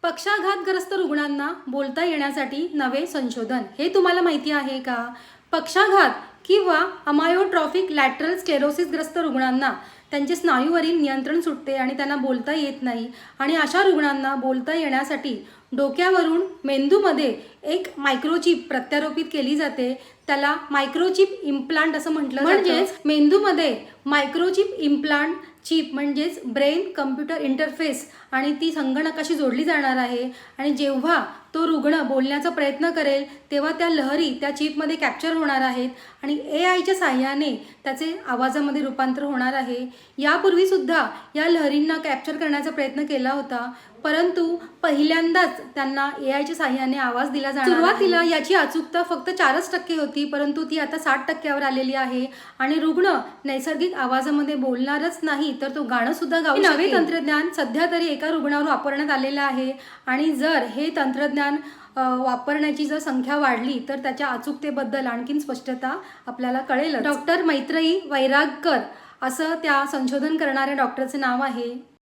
पक्षाघातग्रस्त रुग्णांना बोलता येण्यासाठी नवे संशोधन. हे तुम्हाला माहिती आहे का? पक्षाघात किंवा अमायोट्रॉफिक लॅटरल स्क्लेरोसिसग्रस्त रुग्णांना त्यांचे स्नायूवरील नियंत्रण सुटते आणि त्यांना बोलता येत नाही. आणि अशा रुग्णांना बोलता येण्यासाठी डोक्यावरून मेंदूमध्ये एक मायक्रोचिप प्रत्यारोपित केली जाते. त्याला मायक्रोचिप इम्प्लांट असं म्हटलं जातं. म्हणजेच मेंदूमध्ये मायक्रोचिप इम्प्लांट चिप म्हणजेच ब्रेन कम्प्युटर इंटरफेस आणि ती संगणकाशी जोडली जाणार आहे. आणि जेव्हा तो रुग्ण बोलण्याचा प्रयत्न करेल तेव्हा त्या लहरी त्या चिपमध्ये कॅप्चर होणार आहेत आणि AIच्या साहाय्याने त्याचे आवाजामध्ये रूपांतर होणार आहे. यापूर्वीसुद्धा या लहरींना कॅप्चर करण्याचा प्रयत्न केला होता, परंतु पहिल्यांदाच त्यांना AIच्या साहाय्याने आवाज दिला जाणार. सुरुवातीला याची अचूकता फक्त 4% होती, परंतु ती आता 60%वर आलेली आहे. आणि रुग्ण नैसर्गिक आवाजामध्ये बोलणारच नाही तर तो गाणं सुद्धा गाऊ शकतो. नवे तंत्रज्ञान सध्या तरी एका रुग्णावर वापरण्यात आलेलं आहे आणि जर हे तंत्रज्ञान वापरण्याची जर संख्या वाढली तर त्याच्या अचूकतेबद्दल आणखीन स्पष्टता आपल्याला कळेल. डॉक्टर मैत्रेयी वैरागकर असं त्या संशोधन करणाऱ्या डॉक्टरचे नाव आहे.